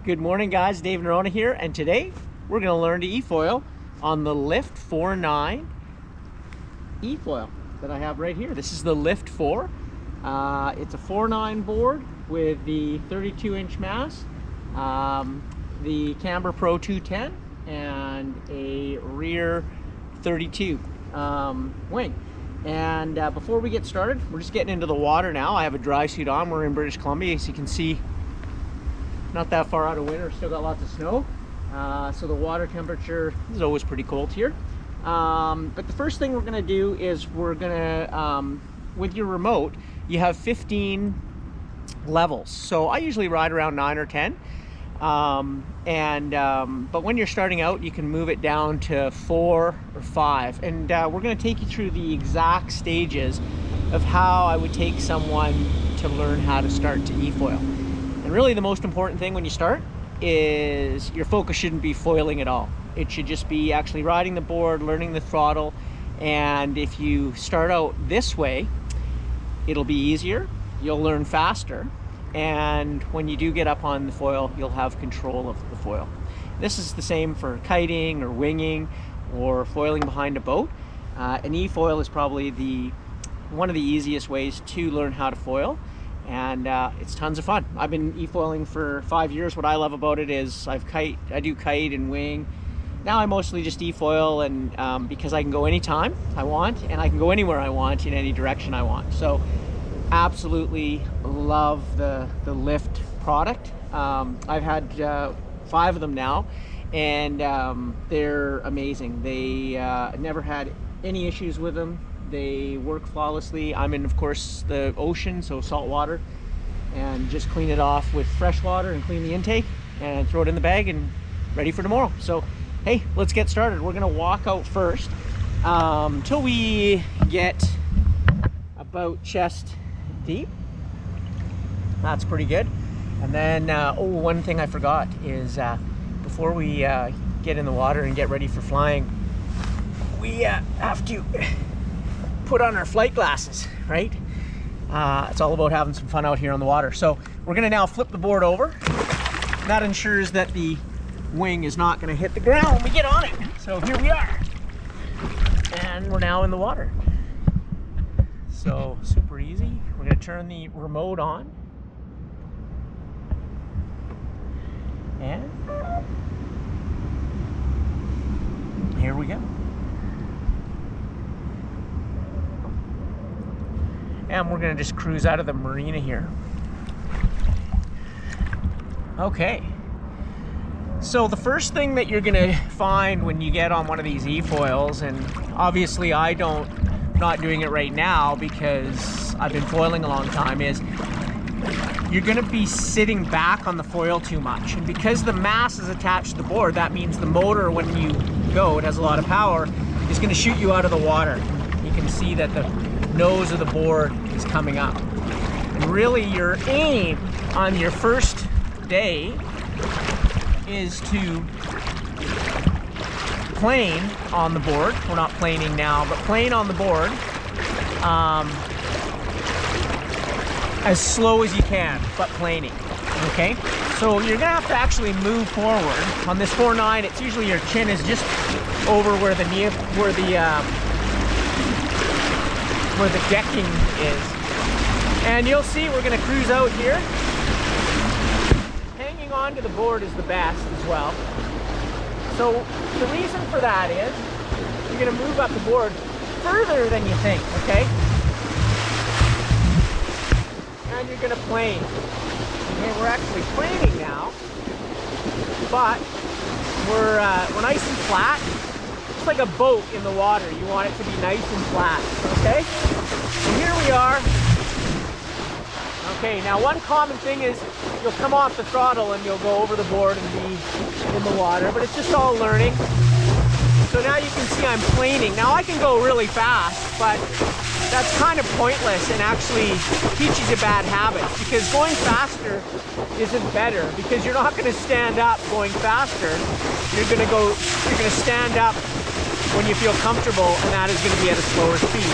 Good morning, guys. Dave Norona here, and today we're going to learn to e-foil on the Lift 4.9 e-foil that I have right here. This is the Lift 4. It's a 4.9 board with the 32-inch mast, the Camber Pro 210, and a rear 32 wing. And before we get started, we're just getting into the water now. I have a dry suit on. We're in British Columbia, as you can see. Not that far out of winter, still got lots of snow. So the water temperature is always pretty cold here. But the first thing we're gonna do is we're gonna, with your remote, you have 15 levels. So I usually ride around 9 or 10. But when you're starting out, you can move it down to 4 or 5. And we're gonna take you through the exact stages of how I would take someone to learn how to start to e-foil. And really the most important thing when you start is your focus shouldn't be foiling at all. It should just be actually riding the board, learning the throttle. And if you start out this way, it'll be easier, you'll learn faster, and when you do get up on the foil, you'll have control of the foil. This is the same for kiting or winging or foiling behind a boat. An e-foil is probably one of the easiest ways to learn how to foil. And it's tons of fun. I've been e-foiling for 5 years. What I love about it is I do kite and wing. Now I mostly just e-foil, and because I can go anytime I want, and I can go anywhere I want in any direction I want. So absolutely love the Lift product. I've had 5 of them now, and they're amazing. They never had any issues with them. They work flawlessly. I'm in, of course, the ocean, so salt water, and just clean it off with fresh water and clean the intake and throw it in the bag and ready for tomorrow. So, hey, let's get started. We're gonna walk out first till we get about chest deep. That's pretty good. And then, one thing I forgot is before we get in the water and get ready for flying, we have to put on our flight glasses, right? It's all about having some fun out here on the water. So we're gonna now flip the board over. That ensures that the wing is not gonna hit the ground when we get on it. So here we are. And we're now in the water. So super easy. We're gonna turn the remote on. And here we go. And we're gonna just cruise out of the marina here. Okay. So the first thing that you're gonna find when you get on one of these e-foils, and obviously I'm not doing it right now because I've been foiling a long time, is you're gonna be sitting back on the foil too much. And because the mast is attached to the board, that means the motor, when you go, it has a lot of power, is gonna shoot you out of the water. You can see that the nose of the board is coming up. And really your aim on your first day is to plane on the board. We're not planing now, but plane on the board as slow as you can, but planing, okay? So you're gonna have to actually move forward. On this 4.9, it's usually your chin is just over where the decking is. And you'll see we're gonna cruise out here. Hanging on to the board is the best as well. So the reason for that is you're gonna move up the board further than you think, okay? And you're gonna plane. Okay, we're actually planing now, but we're nice and flat. It's like a boat in the water. You want it to be nice and flat, okay? So here we are. Okay, now one common thing is you'll come off the throttle and you'll go over the board and be in the water, but it's just all learning. So now you can see I'm planing. Now I can go really fast, but that's kind of pointless and actually teaches you bad habits, because going faster isn't better, because you're not gonna stand up going faster. You're gonna stand up when you feel comfortable, and that is going to be at a slower speed.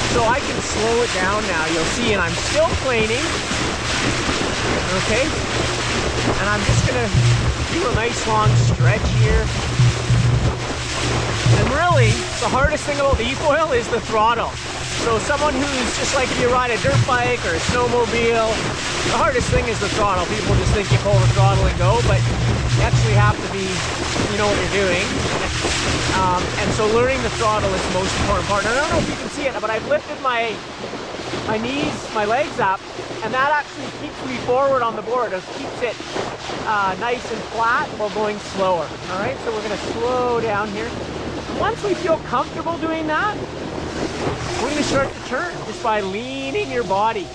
So I can slow it down now, you'll see, and I'm still planing, okay? And I'm just gonna do a nice long stretch here. And really, the hardest thing about the e-foil is the throttle. So someone who's just like, if you ride a dirt bike or a snowmobile, the hardest thing is the throttle. People just think you pull the throttle and go, but you actually have to be, you know what you're doing. And so learning the throttle is the most important part. And I don't know if you can see it, but I've lifted my knees, my legs up, and that actually keeps me forward on the board. It keeps it nice and flat while going slower. All right, so we're gonna slow down here. Once we feel comfortable doing that, we're gonna start to turn just by leaning your body.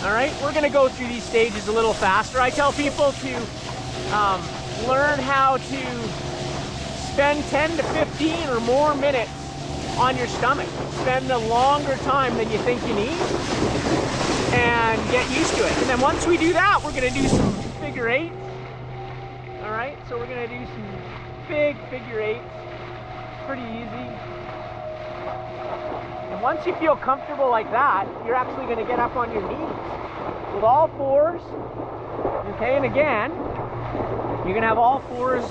All right, we're gonna go through these stages a little faster. I tell people to learn how to spend 10 to 15 or more minutes on your stomach. Spend a longer time than you think you need and get used to it. And then once we do that, we're gonna do some figure eights. All right, so we're gonna do some big figure eights. Pretty easy. And once you feel comfortable like that, you're actually going to get up on your knees with all fours. Okay, and again, you're going to have all fours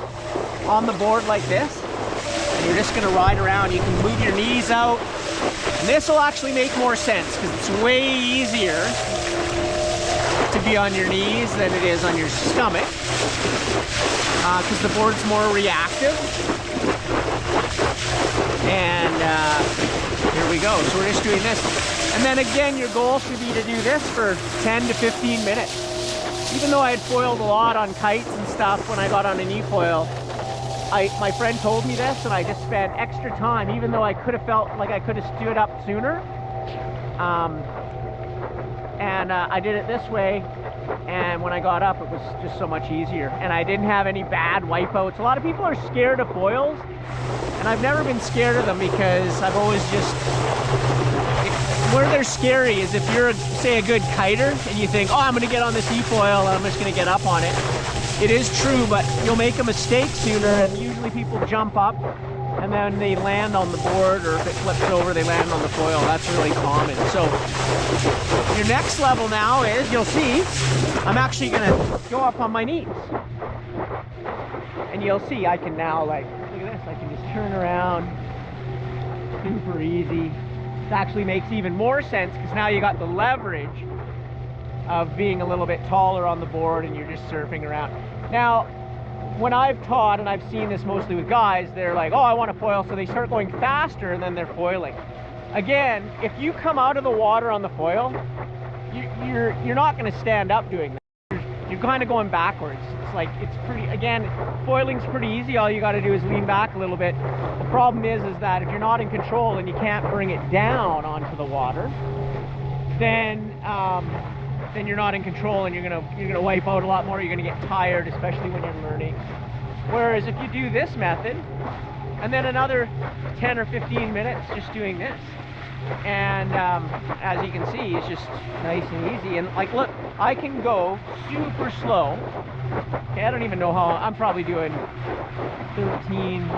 on the board like this. And you're just going to ride around. You can move your knees out. And this will actually make more sense because it's way easier to be on your knees than it is on your stomach. Because the board's more reactive. And here we go. So we're just doing this. And then again, your goal should be to do this for 10 to 15 minutes. Even though I had foiled a lot on kites and stuff when I got on an e-foil, my friend told me this, and I just spent extra time, even though I could have felt like I could have stood up sooner. I did it this way, and when I got up, it was just so much easier. And I didn't have any bad wipeouts. A lot of people are scared of foils, and I've never been scared of them because I've always just... Where they're scary is if you're, say, a good kiter, and you think, oh, I'm going to get on this e-foil, and I'm just going to get up on it. It is true, but you'll make a mistake sooner, and usually people jump up, and then they land on the board, or if it flips over, they land on the foil. That's really common. So your next level now is, you'll see, I'm actually going to go up on my knees. And you'll see I can now, like, look at this, I can just turn around, super easy. It actually makes even more sense because now you got the leverage of being a little bit taller on the board and you're just surfing around. Now, when I've taught, and I've seen this mostly with guys, they're like, oh, I want to foil, so they start going faster and then they're foiling. Again, if you come out of the water on the foil, you're not going to stand up doing that. You're kind of going backwards. It's like, it's pretty, again, foiling's pretty easy. All you got to do is lean back a little bit. The problem is that if you're not in control and you can't bring it down onto the water, then you're not in control, and you're gonna wipe out a lot more. You're gonna get tired, especially when you're learning. Whereas if you do this method, and then another 10 or 15 minutes just doing this, and as you can see, it's just nice and easy. And like, look, I can go super slow. Okay, I don't even know how. I'm probably doing 13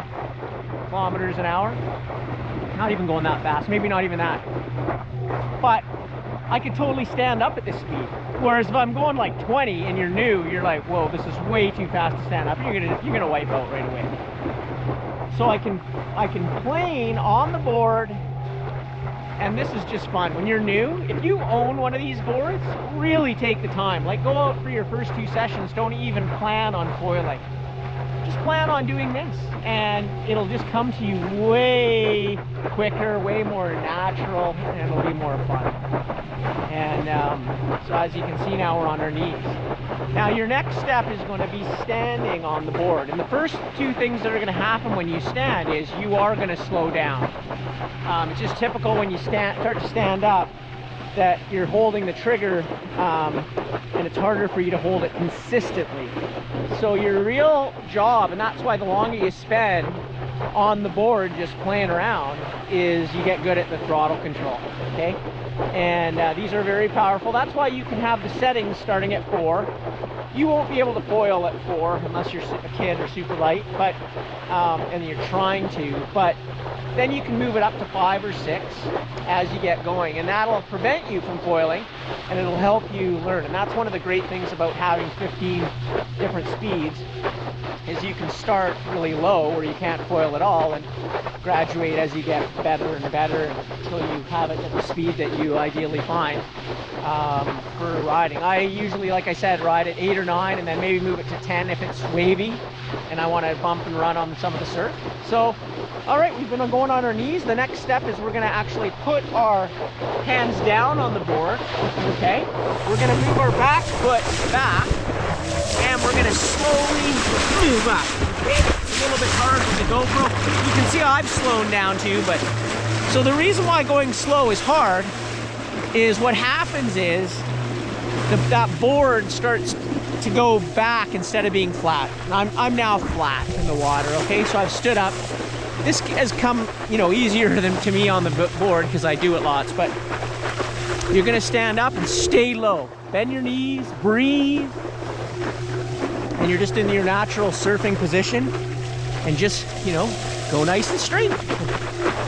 kilometers an hour. Not even going that fast. Maybe not even that. But I could totally stand up at this speed. Whereas if I'm going like 20 and you're new, you're like, whoa, this is way too fast to stand up. You're gonna wipe out right away. So I can plane on the board, and this is just fun. When you're new, if you own one of these boards, really take the time. Like, go out for your first 2 sessions. Don't even plan on foiling. Just plan on doing this, and it'll just come to you way quicker, way more natural, and it'll be more fun. And so as you can see now, we're on our knees. Now your next step is going to be standing on the board. And the first 2 things that are going to happen when you stand is you are going to slow down. It's just typical when you start to stand up that you're holding the trigger, and it's harder for you to hold it consistently. So your real job, and that's why the longer you spend on the board just playing around, is you get good at the throttle control, okay? And these are very powerful. That's why you can have the settings starting at 4. You won't be able to foil at 4 unless you're a kid or super light, but and you're trying to. But then you can move it up to 5 or 6 as you get going, and that'll prevent you from foiling, and it'll help you learn. And that's one of the great things about having 15 different speeds, is you can start really low where you can't foil at all and graduate as you get better and better until you have it at the speed that you ideally find for riding. I usually, like I said, ride at 8 or 9 and then maybe move it to 10 if it's wavy and I want to bump and run on some of the surf. So, all right, we've been going on our knees. The next step is we're going to actually put our hands down on the board, okay? We're going to move our back foot back, and we're going to slowly move up, okay? It's a little bit hard with the GoPro. You can see I've slowed down too, but so the reason why going slow is hard is what happens is that board starts to go back instead of being flat. I'm now flat in the water, okay? So I've stood up. This has come, you know, easier to me on the board because I do it lots, but you're gonna stand up and stay low. Bend your knees, breathe, and you're just in your natural surfing position and just, you know, go nice and straight.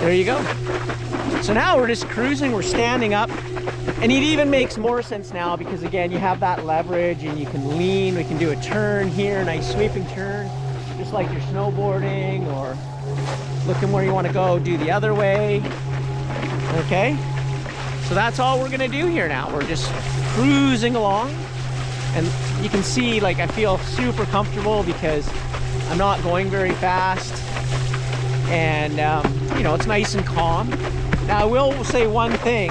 There you go. So now we're just cruising, we're standing up, and it even makes more sense now because again, you have that leverage and you can lean. We can do a turn here, nice sweeping turn, just like you're snowboarding or looking where you want to go, do the other way, okay? So that's all we're gonna do here now. We're just cruising along, and you can see, like, I feel super comfortable because I'm not going very fast, and you know, it's nice and calm. Now I will say one thing: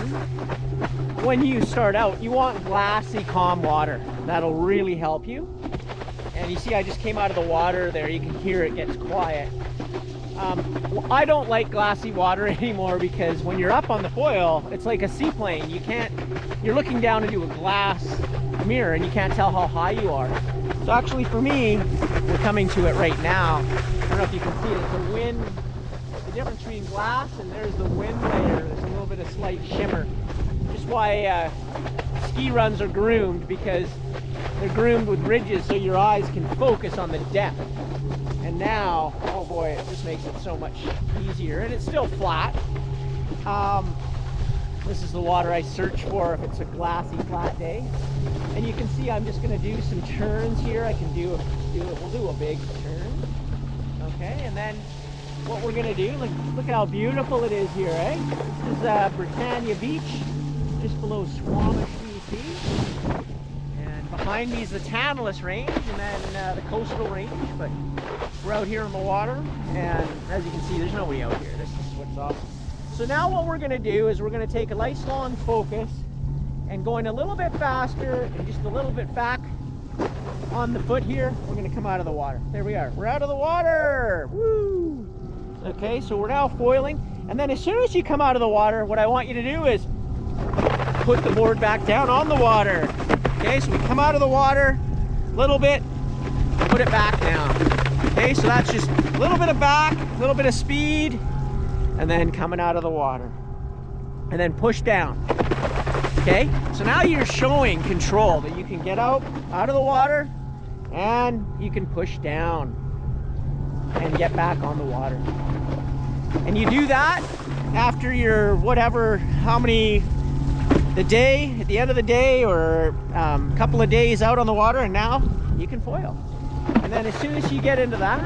when you start out, you want glassy, calm water. That'll really help you. And you see, I just came out of the water there. You can hear it gets quiet. I don't like glassy water anymore because when you're up on the foil, it's like a seaplane. You're looking down into a glass mirror and you can't tell how high you are. So actually for me, we're coming to it right now. I don't know if you can see it, the wind, the difference between glass and there's the wind layer. There's a little bit of slight shimmer. Just why ski runs are groomed, because they're groomed with ridges so your eyes can focus on the depth. And now, oh boy, it just makes it so much easier. And it's still flat. This is the water I search for if it's a glassy, flat day. And you can see I'm just going to do some turns here. I can we'll do a big turn. Okay, and then what we're going to do, look how beautiful it is here, eh? This is Britannia Beach, just below Squamish, BC. And behind me is the Tantalus Range, and then the coastal range. But we're out here in the water, and as you can see, there's nobody out here. This is what's awesome. So now what we're going to do is we're going to take a nice long focus and going a little bit faster and just a little bit back on the foot here. We're going to come out of the water. There we are. We're out of the water. Woo! Okay, so we're now foiling, and then as soon as you come out of the water, what I want you to do is put the board back down on the water. Okay, so we come out of the water a little bit, put it back down. Okay, so that's just a little bit of back, a little bit of speed, and then coming out of the water. And then push down. Okay, so now you're showing control, that you can get out of the water and you can push down and get back on the water. And you do that after your whatever, how many, the day, at the end of the day, or a couple of days out on the water, and now you can foil. And then as soon as you get into that,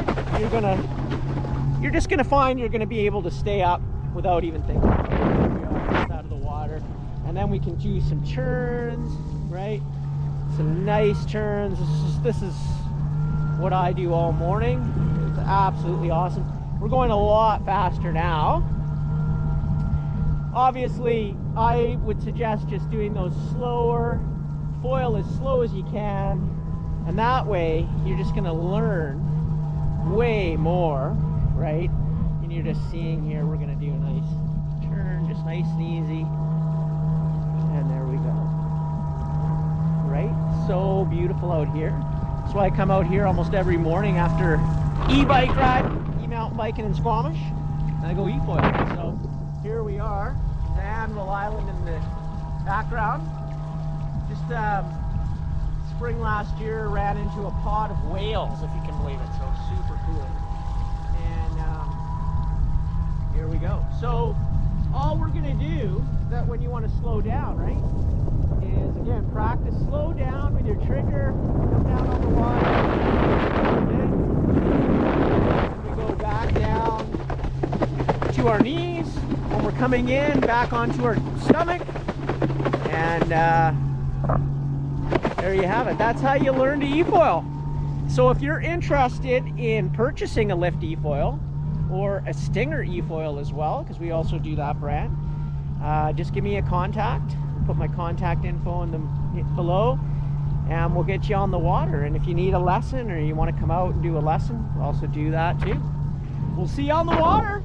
you're just gonna find you're gonna be able to stay up without even thinking. Here we are, just out of the water. And then we can do some turns, right? Some nice turns. This is what I do all morning. It's absolutely awesome. We're going a lot faster now. Obviously, I would suggest just doing those slower, foil as slow as you can, and that way you're just going to learn way more, right? And you're just seeing here, we're going to do a nice turn, just nice and easy, and there we go. Right? So beautiful out here. That's why I come out here almost every morning after e-bike ride, e-mountain biking in Squamish, and I go e-foiling. So here we are, Anvil Island in the background. Just spring last year, ran into a pod of whales, if you can believe it. So super cool. And here we go. So all we're gonna do, that when you want to slow down, right, is again practice slow down with your trigger, come down on the water. Okay. We go back down to our knees. When we're coming in, back onto our stomach. And there you have it. That's how you learn to e-foil. So if you're interested in purchasing a lift e-foil or a Stinger e-foil as well, because we also do that brand, just give me a contact. Put my contact info in the below, and we'll get you on the water. And if you need a lesson or you want to come out and do a lesson, we'll also do that too. We'll see you on the water.